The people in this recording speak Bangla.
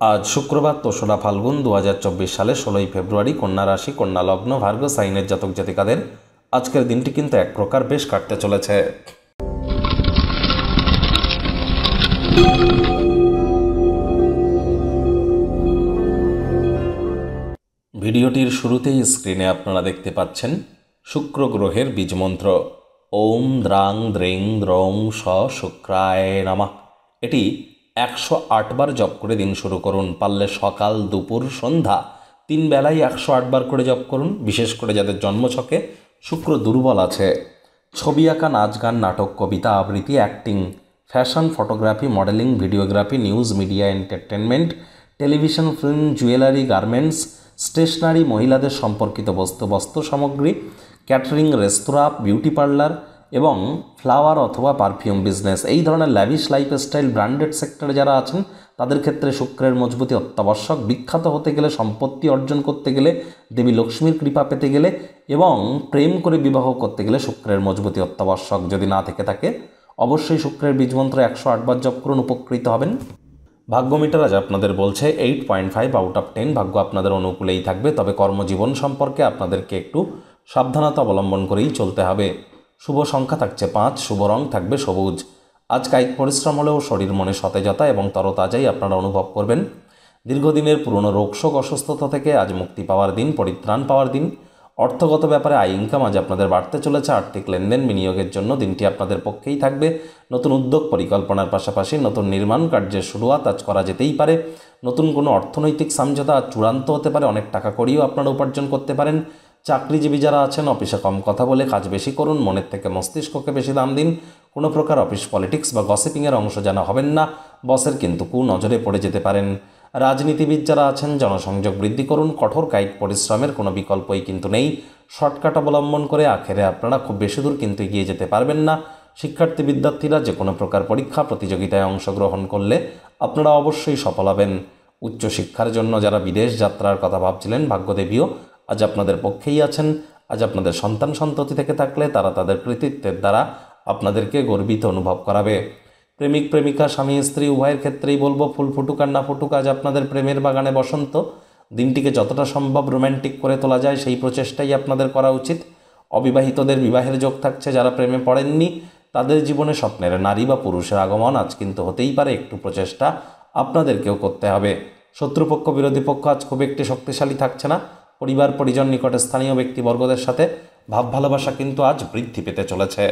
আজ শুক্রবার ৩রা ফাল্গুন ২০২৪ সালে ১৬ই ফেব্রুয়ারি, কন্যা রাশি, কন্যা লগ্ন, ভার্গ সাইনের জাতক জাতিকাদের আজকের দিনটি কিন্তু এক প্রকার বেশ কাটতে চলেছে। ভিডিওটির শুরুতেই স্ক্রিনে আপনারা দেখতে পাচ্ছেন শুক্র গ্রহের বীজমন্ত্র ওম দ্রাং দ্রেং দ্রং স শুক্রায় নমঃ। এটি ১০৮ বার জপ করে দিন শুরু করুন। পারলে সকাল, দুপুর, সন্ধ্যা ৩ বেলায় ১০৮ বার করে জপ করুন। বিশেষ করে যাদের জন্মছকে শুক্র দুর্বল আছে, ছবি আঁকা, নাচ গান, নাটক, কবিতা আবৃত্তি, acting, fashion, photography, modelling, videography, news media, entertainment, television, film, jewellery, garments, stationery, মহিলাদের সম্পর্কিত বস্ত্র সামগ্রী, ক্যাটারিং, রেস্তোরাঁ, বিউটি পার্লার এবং ফ্লাওয়ার অথবা পারফিউম বিজনেস, এই ধরনের ল্যাভিশ লাইফস্টাইল ব্র্যান্ডেড সেক্টরে যারা আছেন তাদের ক্ষেত্রে শুক্রের মজবুতি অত্যাবশ্যক। বিখ্যাত হতে গেলে, সম্পত্তি অর্জন করতে গেলে, দেবী লক্ষ্মীর কৃপা পেতে গেলে এবং প্রেম করে বিবাহ করতে গেলে শুক্রের মজবুতি অত্যাবশ্যক। যদি না থেকে থাকে অবশ্যই শুক্রের বীজমন্ত্র ১০৮ বার জপ করুন, উপকৃত হবেন। ভাগ্য মিটার আজ আপনাদের বলছে 8.5 আউট অফ 10। ভাগ্য আপনাদের অনুকূলেই থাকবে, তবে কর্মজীবন সম্পর্কে আপনাদেরকে একটু সাবধানতা অবলম্বন করেই চলতে হবে। শুভ সংখ্যা থাকছে 5, শুভ রং থাকবে সবুজ। আজ কায়িক পরিশ্রম হলেও শরীর মনে সতেজতা এবং তরতাজাই আপনারা অনুভব করবেন। দীর্ঘদিনের পুরনো রোগশোক, অসুস্থতা থেকে আজ মুক্তি পাওয়ার দিন, পরিত্রাণ পাওয়ার দিন। অর্থগত ব্যাপারে আয় ইনকাম আজ আপনাদের বাড়তে চলেছে। আর্থিক লেনদেন, বিনিয়োগের জন্য দিনটি আপনাদের পক্ষেই থাকবে। নতুন উদ্যোগ পরিকল্পনার পাশাপাশি নতুন নির্মাণ কার্যের শুরুয়াত আজ করা যেতেই পারে। নতুন কোনো অর্থনৈতিক সমঝোতা আজ চূড়ান্ত হতে পারে। অনেক টাকা করিও আপনারা উপার্জন করতে পারেন। চাকরিজীবী যারা আছেন অফিসে কম কথা বলে কাজ বেশি করুন, মনের থেকে মস্তিষ্ককে বেশি দাম দিন। কোনো প্রকার অফিস পলিটিক্স বা গসিপিংয়ের অংশ যেন হবেন না, বসের কিন্তু কুনজরে পড়ে যেতে পারেন। রাজনীতিবিদ যারা আছেন জনসংযোগ বৃদ্ধি করুন। কঠোর কায়িক পরিশ্রমের কোনো বিকল্পই কিন্তু নেই। শর্টকাট অবলম্বন করে আখেরে আপনারা খুব বেশি দূর কিন্তু এগিয়ে যেতে পারবেন না। শিক্ষার্থী বিদ্যার্থীরা যে কোনো প্রকার পরীক্ষা প্রতিযোগিতায় অংশগ্রহণ করলে আপনারা অবশ্যই সফল হবেন। উচ্চশিক্ষার জন্য যারা বিদেশ যাত্রার কথা ভাবছিলেন, ভাগ্যদেবীও আজ আপনাদের পক্ষেই আছেন। আজ আপনাদের সন্তান সন্ততি থেকে থাকলে তারা তাদের কৃতিত্বের দ্বারা আপনাদেরকে গর্বিত অনুভব করাবে। প্রেমিক প্রেমিকা, স্বামী স্ত্রী উভয়ের ক্ষেত্রেই বলবো, ফুল ফুটুক আর না ফুটুক, আজ আপনাদের প্রেমের বাগানে বসন্ত। দিনটিকে যতটা সম্ভব রোম্যান্টিক করে তোলা যায় সেই প্রচেষ্টাই আপনাদের করা উচিত। অবিবাহিতদের বিবাহের যোগ থাকছে। যারা প্রেমে পড়েননি তাদের জীবনে স্বপ্নের নারী বা পুরুষের আগমন আজ কিন্তু হতেই পারে। একটু প্রচেষ্টা আপনাদেরকেও করতে হবে। শত্রুপক্ষ, বিরোধী পক্ষ আজ খুব একটি শক্তিশালী থাকছে না। পরিবার, পরিজন, নিকটে স্থানীয় ব্যক্তিবর্গদের সাথে ভাব ভালোবাসা কিন্তু আজ বৃদ্ধি পেতে চলেছে।